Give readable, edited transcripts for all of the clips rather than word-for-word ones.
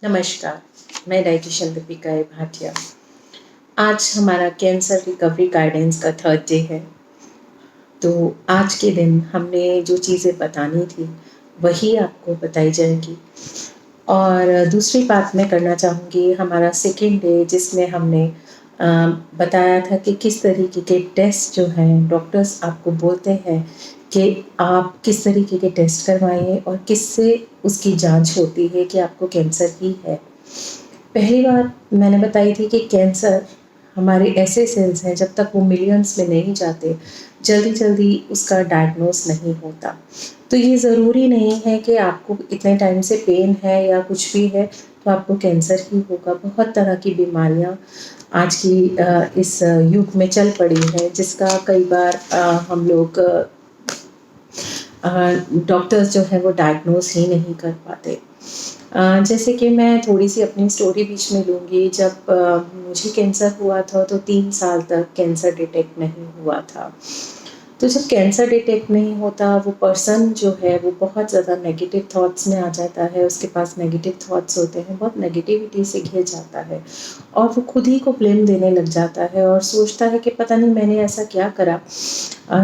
नमस्कार, मैं डाइटिशियन दीपिका ए भाटिया। आज हमारा कैंसर रिकवरी गाइडेंस का थर्ड डे है। तो आज के दिन हमने जो चीज़ें बतानी थी, वही आपको बताई जाएँगी। और दूसरी बात मैं करना चाहूँगी हमारा सेकंड डे जिसमें हमने अ, बताया था कि किस तरीके के टेस्ट जो हैं डॉक्टर्स आपको बोलते हैं कि आप किस तरीके के टेस्ट करवाइए और किससे उसकी जाँच होती है कि आपको कैंसर ही है। पहली बात मैंने बताई थी कि कैंसर हमारे ऐसे सेल्स हैं जब तक वो मिलियंस में नहीं जाते, जल्दी-जल्दी उसका डायग्नोस नहीं होता। तो ये ज़रूरी नहीं है कि आपको इतने टाइम से पेन है या कुछ भी है तो आपको कैंसर ही होगा। बहुत तरह की बीमारियाँ आज की इस युग में चल पड़ी हैं जिसका कई बार हम लोग डॉक्टर्स जो है वो डायग्नोस ही नहीं कर पाते। जैसे कि मैं थोड़ी-सी अपनी स्टोरी बीच में लूँगी जब मुझे कैंसर हुआ था तो 3 साल तक कैंसर डिटेक्ट नहीं हुआ था। तो जब कैंसर डिटेक्ट नहीं होता वो पर्सन जो है वो बहुत ज़्यादा नेगेटिव थॉट्स में आ जाता है, उसके पास नेगेटिव थॉट्स होते हैं, बहुत नेगेटिविटी से घिर जाता है और वो खुद ही को ब्लेम देने लग जाता है और सोचता है कि पता नहीं मैंने ऐसा क्या करा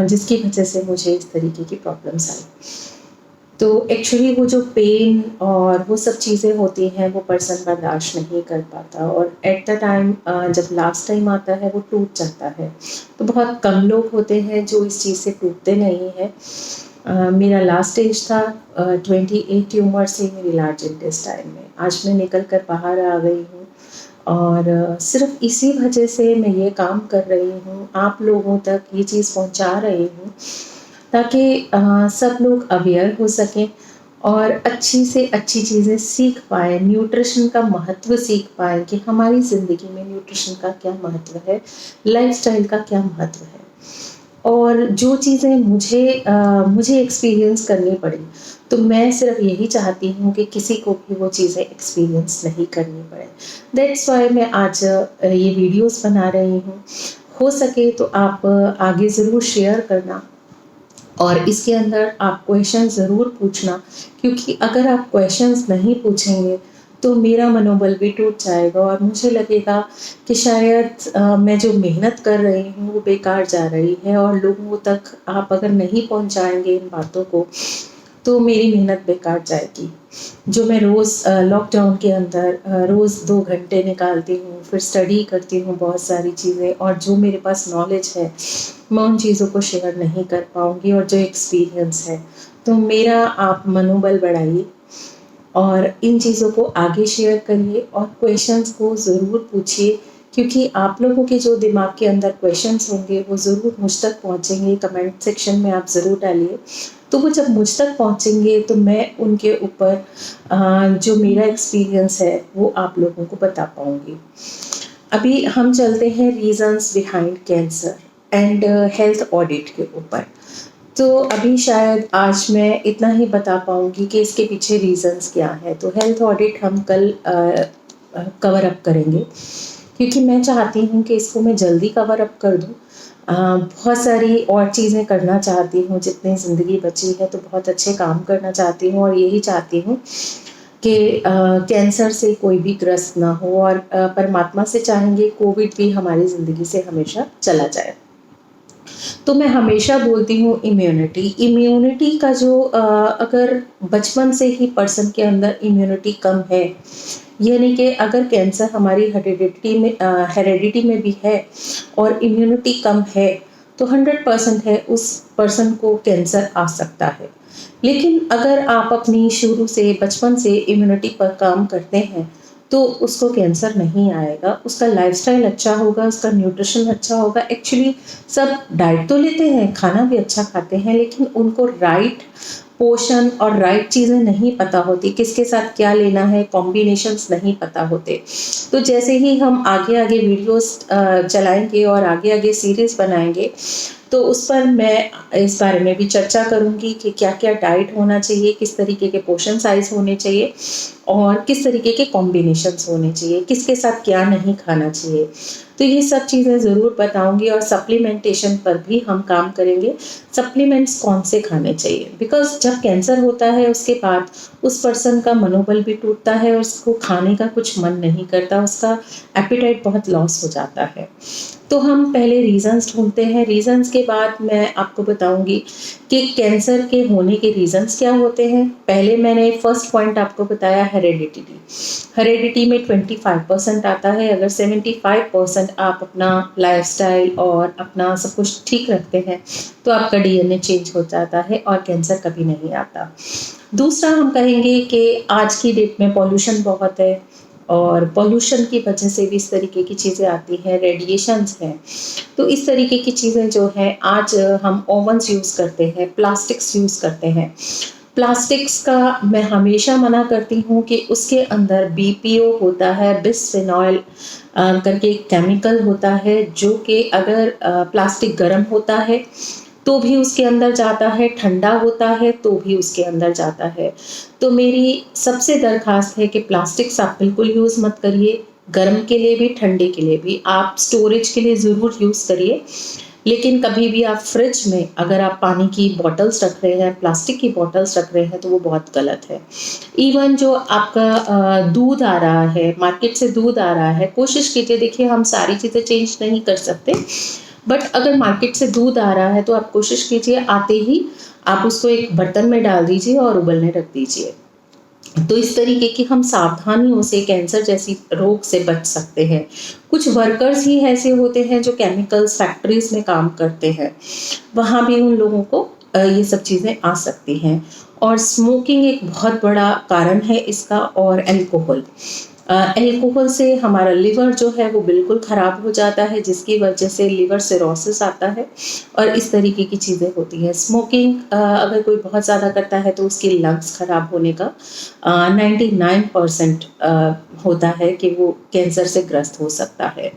जिसकी वजह से मुझे इस तरीके की प्रॉब्लम्स आई। तो एक्चुअली वो जो पेन और वो सब चीज़ें होती हैं वो पर्सन बर्दाश्त नहीं कर पाता और एट द टाइम जब लास्ट टाइम आता है वो टूट जाता है। तो बहुत कम लोग होते हैं जो इस चीज़ से टूटते नहीं हैं। मेरा लास्ट स्टेज था 28 उम्र से मेरी लार्ज इंटेस्टाइन में। आज मैं निकल कर बाहर आ गई हूँ और सिर्फ़ इसी वजह से मैं ये काम कर रही हूँ, आप लोगों तक ये चीज़ पहुँचा रही हूँ ताकि सब लोग अवेयर हो सकें और अच्छी से अच्छी चीज़ें सीख पाएँ, न्यूट्रिशन का महत्व सीख पाएँ कि हमारी ज़िंदगी में न्यूट्रिशन का क्या महत्व है, लाइफ़स्टाइल का क्या महत्व है। और जो चीज़ें मुझे एक्सपीरियंस करनी पड़ी, तो मैं सिर्फ़ यही चाहती हूँ कि किसी को भी वो चीज़ें एक्सपीरियंस नहीं करनी पड़े। दैट्स व्हाई मैं आज ये वीडियोज़ बना रही हूँ। हो सके तो आप आगे ज़रूर शेयर करना और इसके अंदर आप क्वेश्चन ज़रूर पूछना क्योंकि अगर आप क्वेश्चंस नहीं पूछेंगे तो मेरा मनोबल भी टूट जाएगा और मुझे लगेगा कि शायद मैं जो मेहनत कर रही हूँ वो बेकार जा रही है और लोगों तक आप अगर नहीं पहुँचाएँगे इन बातों को तो मेरी मेहनत बेकार जाएगी। जो मैं रोज़ लॉकडाउन के अंदर रोज़ 2 घंटे निकालती हूँ, फिर स्टडी करती हूँ बहुत सारी चीज़ें और जो मेरे पास नॉलेज है, मैं उन चीज़ों को शेयर नहीं कर पाऊँगी और जो एक्सपीरियंस है। तो मेरा आप मनोबल बढ़ाइए और इन चीज़ों को आगे शेयर करिए और क्वेश्चंस को ज़रूर पूछिए क्योंकि आप लोगों के जो दिमाग के अंदर क्वेश्चंस होंगे वो ज़रूर मुझ तक पहुँचेंगे, कमेंट सेक्शन में आप ज़रूर डालिए। तो वो जब मुझ तक पहुँचेंगे तो मैं उनके ऊपर जो मेरा एक्सपीरियंस है वो आप लोगों को बता पाऊँगी। अभी हम चलते हैं reasons behind cancer and health audit के ऊपर। तो अभी शायद आज मैं इतना ही बता पाऊँगी कि इसके पीछे रीज़न्स क्या हैं। तो हेल्थ ऑडिट हम कल कवर अप करेंगे क्योंकि मैं चाहती हूँ कि इसको मैं जल्दी कवर अप कर दूँ। बहुत सारी और चीज़ें करना चाहती हूँ, जितनी ज़िंदगी बची है तो बहुत अच्छे काम करना चाहती हूँ और यही चाहती हूँ कि कैंसर से कोई भी ग्रस्त ना हो और परमात्मा से चाहेंगे कोविड भी हमारी ज़िंदगी से हमेशा चला जाए। तो मैं हमेशा बोलती हूँ इम्यूनिटी का जो अगर बचपन से ही पर्सन के अंदर इम्यूनिटी कम है, यानी कि अगर कैंसर हमारी हेरेडिटी में भी है और इम्यूनिटी कम है, तो 100% है उस पर्सन को कैंसर आ सकता है। लेकिन अगर आप अपनी शुरू से बचपन से इम्यूनिटी पर काम करते हैं, तो उसको कैंसर नहीं आएगा। उसका लाइफ़स्टाइल अच्छा होगा, उसका न्यूट्रिशन अच्छा होगा। एक्चुअली सब डाइट तो लेते हैं, खाना भी अच्छा खाते हैं, लेकिन उनको राइट पोर्शन और राइट चीज़ें नहीं पता होती, किसके साथ क्या लेना है, कॉम्बिनेशंस नहीं पता होते। तो जैसे ही हम आगे-आगे वीडियोज़ चलाएँगे और आगे-आगे सीरीज़ बनाएँगे, तो उस पर मैं इस बारे में भी चर्चा करूँगी कि क्या-क्या डाइट होना चाहिए, किस तरीके के पोर्शन साइज़ होने चाहिए और किस तरीके के कॉम्बिनेशंस होने चाहिए, किसके साथ क्या नहीं खाना चाहिए। तो ये सब चीज़ें ज़रूर बताऊँगी और सप्लीमेंटेशन पर भी हम काम करेंगे। सप्लीमेंट्स कौन से खाने चाहिए? बिकॉज़ जब कैंसर होता है उसके बाद उस पर्सन का मनोबल भी टूटता है और उसको खाने का कुछ मन नहीं करता, उसका एपेटाइट बहुत लॉस हो जाता है। तो हम पहले रीज़न्स ढूँढते हैं, रीज़न्स के बाद मैं आपको बताऊँगी कि कैंसर के होने के रीज़न्स क्या होते हैं। पहले मैंने फर्स्ट पॉइंट आपको बताया हेरेडिटी। हेरेडिटी में 25% आता है, अगर 75% आप अपना लाइफ़स्टाइल और अपना सब कुछ ठीक रखते हैं, तो आपका डीएनए चेंज हो जाता है और कैंसर कभी नहीं आता। दूसरा हम कहेंगे कि आज की डेट में पॉल्यूशन बहुत है और पॉल्यूशन की वजह से भी इस तरीके की चीज़ें आती हैं, रेडिएशंस हैं। तो इस तरीके की चीज़ें जो हैं आज हम ओवन्स यूज़ करते हैं, प्लास्टिक्स यूज़ करते हैं। प्लास्टिक्स का मैं हमेशा मना करती हूँ कि उसके अंदर बीपीओ होता है, बिसफिनॉल करके एक केमिकल होता है जो कि अगर प्लास्टिक गर्म होता है तो भी उसके अंदर जाता है, ठंडा होता है तो भी उसके अंदर जाता है। तो मेरी सबसे दरख्वास्त है कि प्लास्टिक्स आप बिल्कुल यूज़ मत करिए, गर्म के लिए भी, ठंडे के लिए भी। आप स्टोरेज के लिए ज़रूर यूज़ करिए, लेकिन कभी भी आप फ्रिज में अगर आप पानी की बॉटल्स रख रहे हैं, प्लास्टिक की बॉटल्स रख रहे हैं तो वो बहुत गलत है। इवन जो आपका दूध आ रहा है, मार्केट से दूध आ रहा है, कोशिश कीजिए, देखिए हम सारी चीज़ें चेंज नहीं कर सकते, बट अगर मार्केट से दूध आ रहा है तो आप कोशिश कीजिए आते ही आप उसको एक बर्तन में डाल दीजिए और उबलने रख दीजिए। तो इस तरीके की हम सावधानियों से कैंसर जैसी रोग से बच सकते हैं। कुछ वर्कर्स ही ऐसे होते हैं जो केमिकल्स फैक्ट्रीज़ में काम करते हैं, वहाँ भी उन लोगों को ये सब चीज़ें आ सकती हैं। और स्मोकिंग एक बहुत बड़ा कारण है इसका, और अल्कोहल। अल्कोहल से हमारा लिवर जो है वो बिल्कुल ख़राब हो जाता है, जिसकी वजह से लिवर सिरोसिस आता है और इस तरीके की चीज़ें होती हैं। स्मोकिंग अगर कोई बहुत ज़्यादा करता है तो उसके लंग्स ख़राब होने का 99% होता है कि वो कैंसर से ग्रस्त हो सकता है।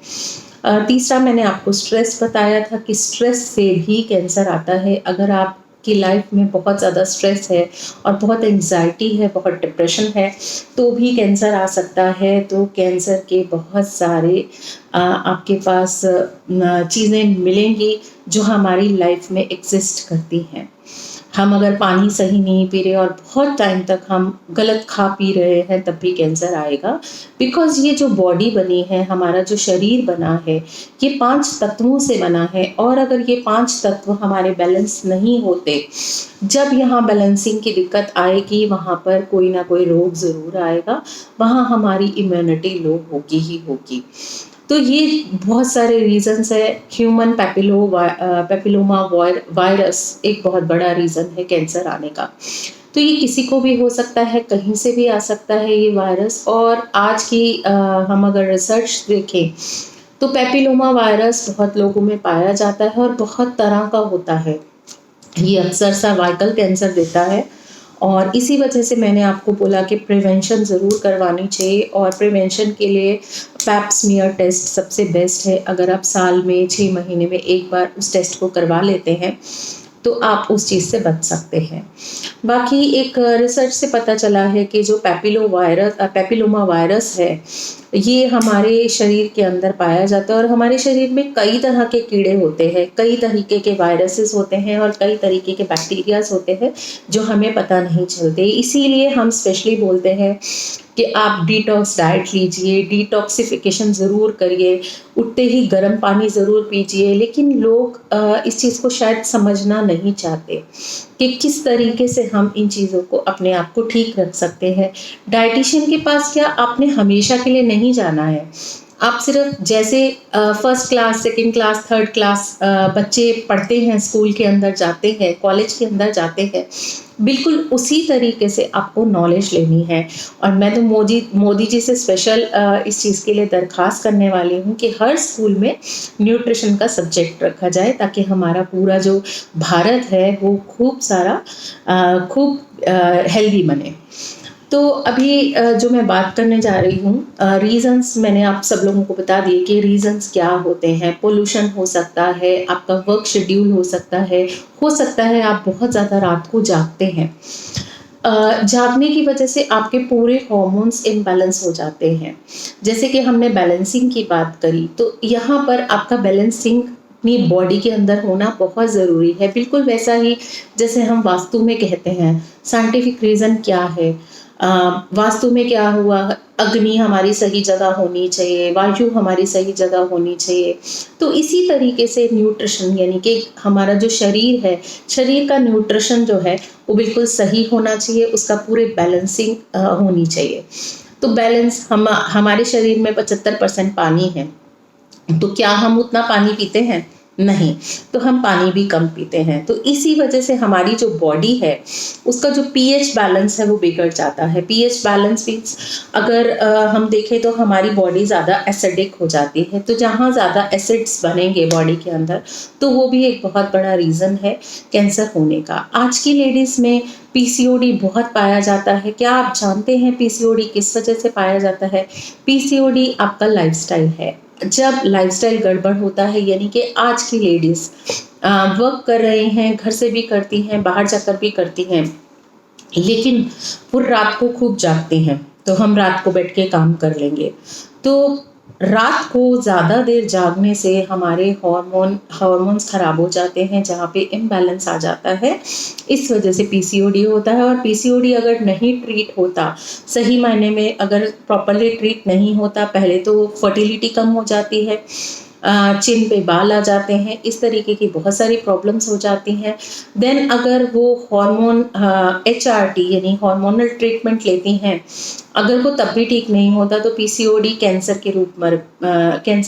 तीसरा मैंने आपको स्ट्रेस बताया था कि स्ट्रेस से भी कैंसर आता है। अगर आपकी लाइफ में बहुत ज़्यादा स्ट्रेस है और बहुत एंग्ज़ायटी है, बहुत डिप्रेशन है, तो भी कैंसर आ सकता है। तो कैंसर के बहुत सारे आपके पास चीज़ें मिलेंगी जो हमारी लाइफ में एग्ज़िस्ट करती हैं। हम अगर पानी सही नहीं पी रहे और बहुत टाइम तक हम गलत खा पी रहे हैं तब भी कैंसर आएगा, बिकॉज़ ये जो बॉडी बनी है, हमारा जो शरीर बना है, ये 5 तत्वों से बना है और अगर ये 5 तत्व हमारे बैलेंस नहीं होते, जब यहाँ बैलेंसिंग की दिक्कत आएगी वहाँ पर कोई ना कोई रोग ज़रूर आएगा, वहाँ हमारी इम्यूनिटी लो होगी ही होगी। तो ये बहुत सारे रीज़न्स है। ह्यूमन पैपिलोमा वायरस एक बहुत बड़ा रीज़न है कैंसर आने का। तो ये किसी को भी हो सकता है, कहीं से भी आ सकता है ये वायरस। और आज की हम अगर रिसर्च देखें तो पैपिलोमा वायरस बहुत लोगों में पाया जाता है और बहुत तरह का होता है। ये अक्सर सर्वाइकल कैंसर देता है और इसी वजह से मैंने आपको बोला कि प्रिवेंशन ज़रूर करवानी चाहिए। और प्रिवेंशन के लिए पैप स्मीयर टेस्ट सबसे बेस्ट है। अगर आप साल में 6 महीने में एक बार उस टेस्ट को करवा लेते हैं तो आप उस चीज़ से बच सकते हैं। बाकी एक रिसर्च से पता चला है कि जो पैपिलोमा वायरस है, ये हमारे शरीर के अंदर पाया जाता है और हमारे शरीर में कई तरह के कीड़े होते हैं, कई तरीके के वायरसेस होते हैं और कई तरीके के बैक्टीरियाज होते हैं जो हमें पता नहीं चलते। इसीलिए हम स्पेशली बोलते हैं कि आप डिटॉक्स डाइट लीजिए, डिटॉक्सिफिकेशन ज़रूर करिए, उठते ही गर्म पानी ज़रूर पीजिए। लेकिन लोग इस चीज़ को शायद समझना नहीं चाहते कि किस तरीके से हम इन चीज़ों को अपने आप को ठीक रख सकते हैं। डाइटिशियन के पास क्या आपने हमेशा के लिए नहीं जाना है। आप सिर्फ जैसे first class, second class, third class बच्चे पढ़ते हैं, स्कूल के अंदर जाते हैं, कॉलेज के अंदर जाते हैं, बिल्कुल उसी तरीके से आपको नॉलेज लेनी है। और मैं तो मोदी जी से स्पेशल इस चीज़ के लिए दरख्वास्त करने वाली हूँ कि हर स्कूल में न्यूट्रिशन का सब्जेक्ट रखा जाए, ताकि हमारा पूरा जो भारत है वो खूब हेल्दी बने। तो अभी जो मैं बात करने जा रही हूँ, रीज़न्स मैंने आप सब लोगों को बता दिए कि रीज़न्स क्या होते हैं। पोल्यूशन हो सकता है, आपका वर्क शेड्यूल हो सकता है आप बहुत ज़्यादा रात को जागते हैं। जागने की वजह से आपके पूरे हॉर्मोन्स इम्बैलेंस हो जाते हैं। जैसे कि हमने बैलेंसिंग की बात करी, तो यहाँ पर आपका बैलेंसिंग अपनी बॉडी के अंदर होना बहुत ज़रूरी है। बिल्कुल वैसा ही जैसे हम वास्तु में कहते हैं, साइंटिफिक रीज़न क्या है? वास्तु में क्या हुआ, अग्नि हमारी सही जगह होनी चाहिए, वायु हमारी सही जगह होनी चाहिए। तो इसी तरीके से न्यूट्रिशन यानी कि हमारा जो शरीर है, शरीर का न्यूट्रिशन जो है वो बिल्कुल सही होना चाहिए, उसका पूरे बैलेंसिंग होनी चाहिए। तो बैलेंस हमारे शरीर में 75% पानी है, तो क्या हम उतना पानी पीते हैं? नहीं, तो हम पानी भी कम पीते हैं। तो इसी वजह से हमारी जो बॉडी है उसका जो पीएच बैलेंस है वो बिगड़ जाता है। पीएच बैलेंस मीन्स अगर हम देखें तो हमारी बॉडी ज़्यादा एसिडिक हो जाती है। तो जहाँ ज़्यादा एसिड्स बनेंगे बॉडी के अंदर, तो वो भी एक बहुत बड़ा रीज़न है कैंसर होने का। आज की लेडीज़ में पीसीओडी बहुत पाया जाता है। क्या आप जानते हैं पीसीओडी किस वजह से पाया जाता है? पीसीओडी आपका लाइफस्टाइल है। जब लाइफस्टाइल गड़बड़ होता है, यानी कि आज की लेडीज़ वर्क कर रही हैं, घर से भी करती हैं, बाहर जाकर भी करती हैं, लेकिन वो रात को खूब जागते हैं। तो हम रात को बैठ के काम कर लेंगे, तो रात को ज़्यादा देर जागने से हमारे हार्मोन्स खराब हो जाते हैं, जहाँ पे इम्बैलेंस आ जाता है। इस वजह से पीसीओडी होता है। और पीसीओडी अगर नहीं ट्रीट होता, सही मायने में अगर प्रॉपरली ट्रीट नहीं होता, पहले तो फर्टिलिटी कम हो जाती है, चिन पे बाल आ जाते हैं, इस तरीके की बहुत सारी प्रॉब्लम्स हो जाती हैं। देन अगर वो हार्मोन एचआरटी यानी हार्मोनल ट्रीटमेंट लेती हैं, अगर वो तब भी ठीक नहीं होता, तो पीसीओडी कैंसर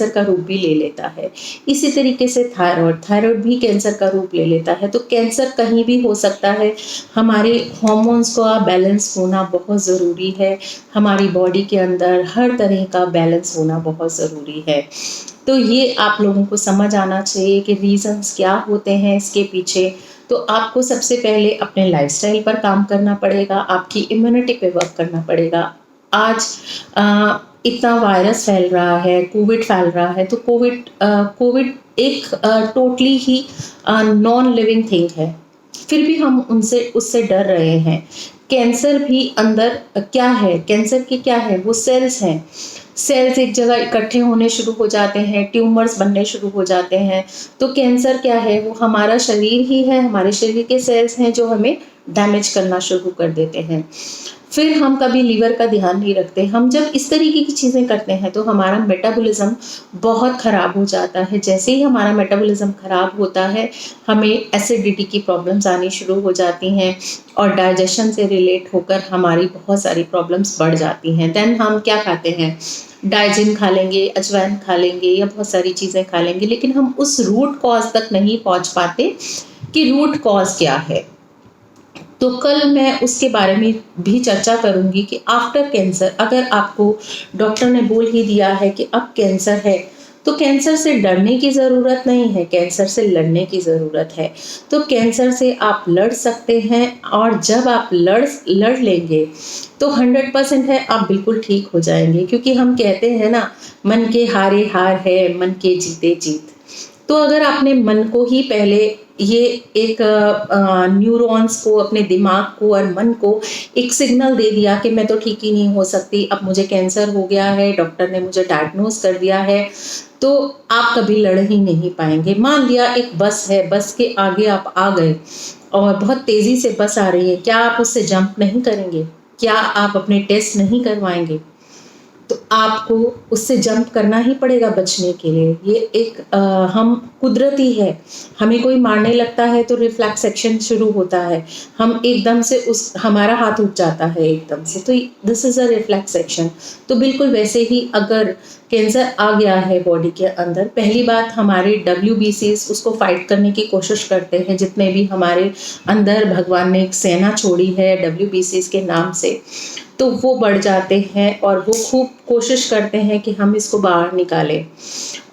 का रूप भी ले लेता है। इसी तरीके से थायराइड भी कैंसर का रूप ले लेता है। तो कैंसर कहीं भी हो सकता है। हमारे हार्मोन्स का बैलेंस होना बहुत ज़रूरी है। हमारी बॉडी के अंदर हर तरह का बैलेंस होना बहुत ज़रूरी है। तो ये आप लोगों को समझ आना चाहिए कि रीज़न्स क्या होते हैं इसके पीछे। तो आपको सबसे पहले अपने लाइफस्टाइल पर काम करना पड़ेगा, आपकी इम्यूनिटी पे वर्क करना पड़ेगा। आज इतना वायरस फैल रहा है, कोविड फैल रहा है, तो कोविड एक टोटली ही नॉन लिविंग थिंग है, फिर भी हम उससे डर रहे हैं। कैंसर भी अंदर क्या है, कैंसर के क्या है, वो सेल्स हैं। सेल्स एक जगह इकट्ठे होने शुरू हो जाते हैं, ट्यूमर्स बनने शुरू हो जाते हैं। तो कैंसर क्या है, वो हमारा शरीर ही है, हमारे शरीर के सेल्स हैं जो हमें डैमेज करना शुरू कर देते हैं। फिर हम कभी लीवर का ध्यान नहीं रखते। हम जब इस तरीके की चीज़ें करते हैं तो हमारा मेटाबॉलिज्म बहुत ख़राब हो जाता है। जैसे ही हमारा मेटाबॉलिज्म ख़राब होता है, हमें एसिडिटी की प्रॉब्लम्स आनी शुरू हो जाती हैं, और डाइजेशन से रिलेट होकर हमारी बहुत सारी प्रॉब्लम्स बढ़ जाती हैं। देन हम क्या खाते हैं, डाइजिन खा लेंगे, अजवाइन खा लेंगे, या बहुत सारी चीज़ें खा लेंगे, लेकिन हम उस रूट कॉज तक नहीं पहुंच पाते कि रूट कॉज क्या है। तो कल मैं उसके बारे में भी चर्चा करूंगी कि आफ्टर कैंसर, अगर आपको डॉक्टर ने बोल ही दिया है कि अब कैंसर है, तो कैंसर से डरने की ज़रूरत नहीं है, कैंसर से लड़ने की ज़रूरत है। तो कैंसर से आप लड़ सकते हैं, और जब आप लड़ लेंगे तो 100% है आप बिल्कुल ठीक हो जाएंगे। क्योंकि हम कहते हैं ना, मन के हारे हार है, मन के जीते जीत। तो अगर आपने मन को ही पहले ये एक न्यूरॉन्स को, अपने दिमाग को और मन को एक सिग्नल दे दिया कि मैं तो ठीक ही नहीं हो सकती, अब मुझे कैंसर हो गया है, डॉक्टर ने मुझे डायग्नोज कर दिया है, तो आप कभी लड़ ही नहीं पाएंगे। मान लिया एक बस है, बस के आगे आप आ गए और बहुत तेज़ी से बस आ रही है, क्या आप उससे जंप नहीं करेंगे? क्या आप अपने टेस्ट नहीं करवाएंगे? तो आपको उससे जंप करना ही पड़ेगा बचने के लिए। ये एक हम कुदरती है, हमें कोई मारने लगता है तो रिफ्लेक्स एक्शन शुरू होता है, हम एकदम से हमारा हाथ उठ जाता है एकदम से, तो this is a reflex action. तो बिल्कुल वैसे ही अगर कैंसर आ गया है बॉडी के अंदर, पहली बात हमारे WBCs उसको फाइट करने की कोशिश करते हैं। जितने भी हमारे अंदर भगवान ने एक सेना छोड़ी है WBCs के नाम से, तो वो बढ़ जाते हैं और वो खूब कोशिश करते हैं कि हम इसको बाहर निकालें।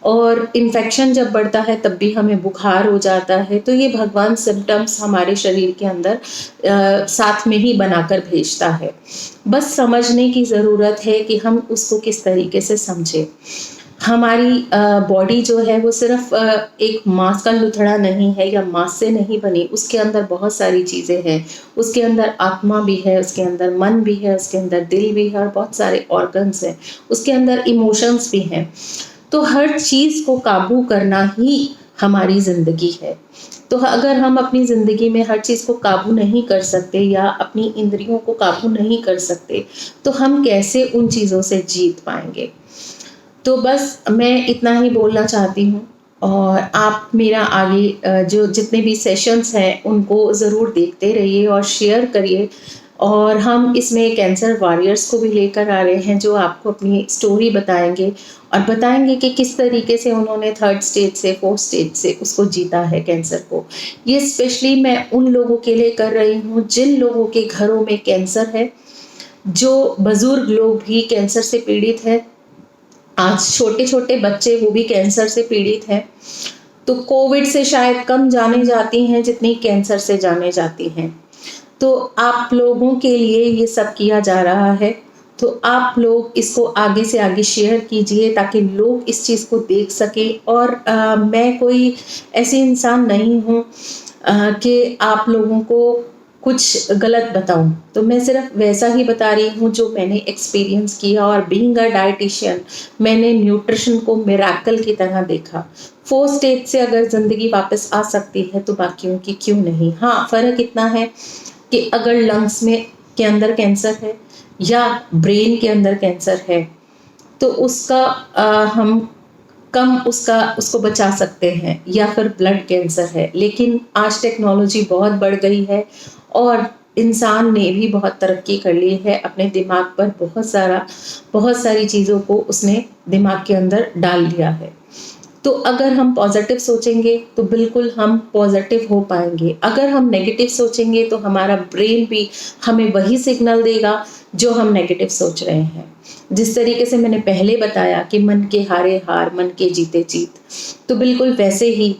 और इन्फेक्शन जब बढ़ता है तब भी हमें बुखार हो जाता है। तो ये भगवान सिम्पटम्स हमारे शरीर के अंदर साथ में ही बनाकर भेजता है। बस समझने की ज़रूरत है कि हम उसको किस तरीके से समझें। हमारी बॉडी जो है वो सिर्फ एक मांस का लुथड़ा नहीं है या मांस से नहीं बनी, उसके अंदर बहुत सारी चीज़ें हैं। उसके अंदर आत्मा भी है, उसके अंदर मन भी है, उसके अंदर दिल भी है और बहुत सारे ऑर्गन्स हैं, उसके अंदर इमोशंस भी हैं। तो हर चीज़ को काबू करना ही हमारी ज़िंदगी है। तो अगर हम अपनी ज़िंदगी में हर चीज़ को काबू नहीं कर सकते या अपनी इंद्रियों को काबू नहीं कर सकते, तो हम कैसे उन चीज़ों से जीत पाएंगे। तो बस मैं इतना ही बोलना चाहती हूँ और आप मेरा आगे जो जितने भी सेशंस हैं उनको ज़रूर देखते रहिए और शेयर करिए। और हम इसमें कैंसर वॉरियर्स को भी लेकर आ रहे हैं जो आपको अपनी स्टोरी बताएंगे और बताएंगे कि किस तरीके से उन्होंने 3rd स्टेज से 4th स्टेज से उसको जीता है कैंसर को। ये स्पेशली मैं उन लोगों के लिए कर रही हूँ जिन लोगों के घरों में कैंसर है, जो बुजुर्ग लोग भी कैंसर से पीड़ित है। आज छोटे छोटे बच्चे वो भी कैंसर से पीड़ित हैं। तो कोविड से शायद कम जाने जाती हैं जितनी कैंसर से जाने जाती हैं। तो आप लोगों के लिए ये सब किया जा रहा है, तो आप लोग इसको आगे से आगे शेयर कीजिए ताकि लोग इस चीज़ को देख सकें। और मैं कोई ऐसी इंसान नहीं हूँ कि आप लोगों को कुछ गलत बताऊं, तो मैं सिर्फ वैसा ही बता रही हूँ जो मैंने एक्सपीरियंस किया। और बीइंग अ डाइटिशियन मैंने न्यूट्रिशन को मिरेकल की तरह देखा। 4th स्टेज से अगर ज़िंदगी वापस आ सकती है तो बाकियों की क्यों नहीं। हाँ, फ़र्क इतना है कि अगर लंग्स में के अंदर कैंसर है या ब्रेन के अंदर कैंसर है तो उसका हम कम उसको बचा सकते हैं, या फिर ब्लड कैंसर है। लेकिन आज टेक्नोलॉजी बहुत बढ़ गई है और इंसान ने भी बहुत तरक्की कर ली है। अपने दिमाग पर बहुत सारी चीज़ों को उसने दिमाग के अंदर डाल दिया है। तो अगर हम पॉजिटिव सोचेंगे तो बिल्कुल हम पॉजिटिव हो पाएंगे। अगर हम नेगेटिव सोचेंगे तो हमारा ब्रेन भी हमें वही सिग्नल देगा जो हम नेगेटिव सोच रहे हैं। जिस तरीके से मैंने पहले बताया कि मन के हारे हार, मन के जीते जीत, तो बिल्कुल वैसे ही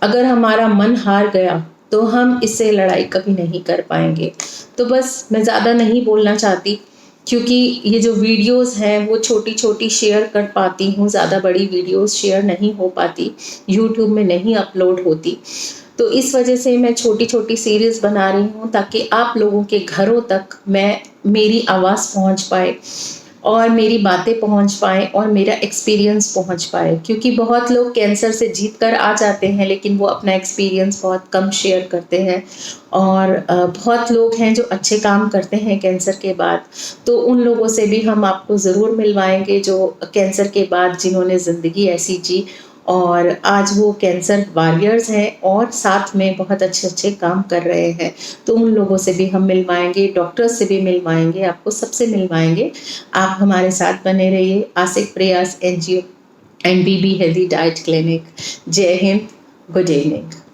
अगर हमारा मन हार गया तो हम इससे लड़ाई कभी नहीं कर पाएंगे। तो बस मैं ज़्यादा नहीं बोलना चाहती क्योंकि ये जो वीडियोस हैं वो छोटी छोटी शेयर कर पाती हूँ, ज़्यादा बड़ी वीडियोस शेयर नहीं हो पाती, यूट्यूब में नहीं अपलोड होती। तो इस वजह से मैं छोटी छोटी सीरीज़ बना रही हूँ ताकि आप लोगों के घरों तक मेरी आवाज़ पहुँच पाए और मेरी बातें पहुंच पाएँ और मेरा एक्सपीरियंस पहुंच पाए। क्योंकि बहुत लोग कैंसर से जीत कर आ जाते हैं लेकिन वो अपना एक्सपीरियंस बहुत कम शेयर करते हैं। और बहुत लोग हैं जो अच्छे काम करते हैं कैंसर के बाद, तो उन लोगों से भी हम आपको ज़रूर मिलवाएंगे जो कैंसर के बाद जिन्होंने ज़िंदगी ऐसी जी और आज वो कैंसर वॉरियर्स हैं और साथ में बहुत अच्छे काम कर रहे हैं। तो उन लोगों से भी हम मिलवाएंगे, डॉक्टर्स से भी मिलवाएंगे, आपको सबसे मिलवाएंगे। आप हमारे साथ बने रहिए। आसिक प्रयास NGO and BB healthy diet clinic. जय हिंद, गुड इवनिंग।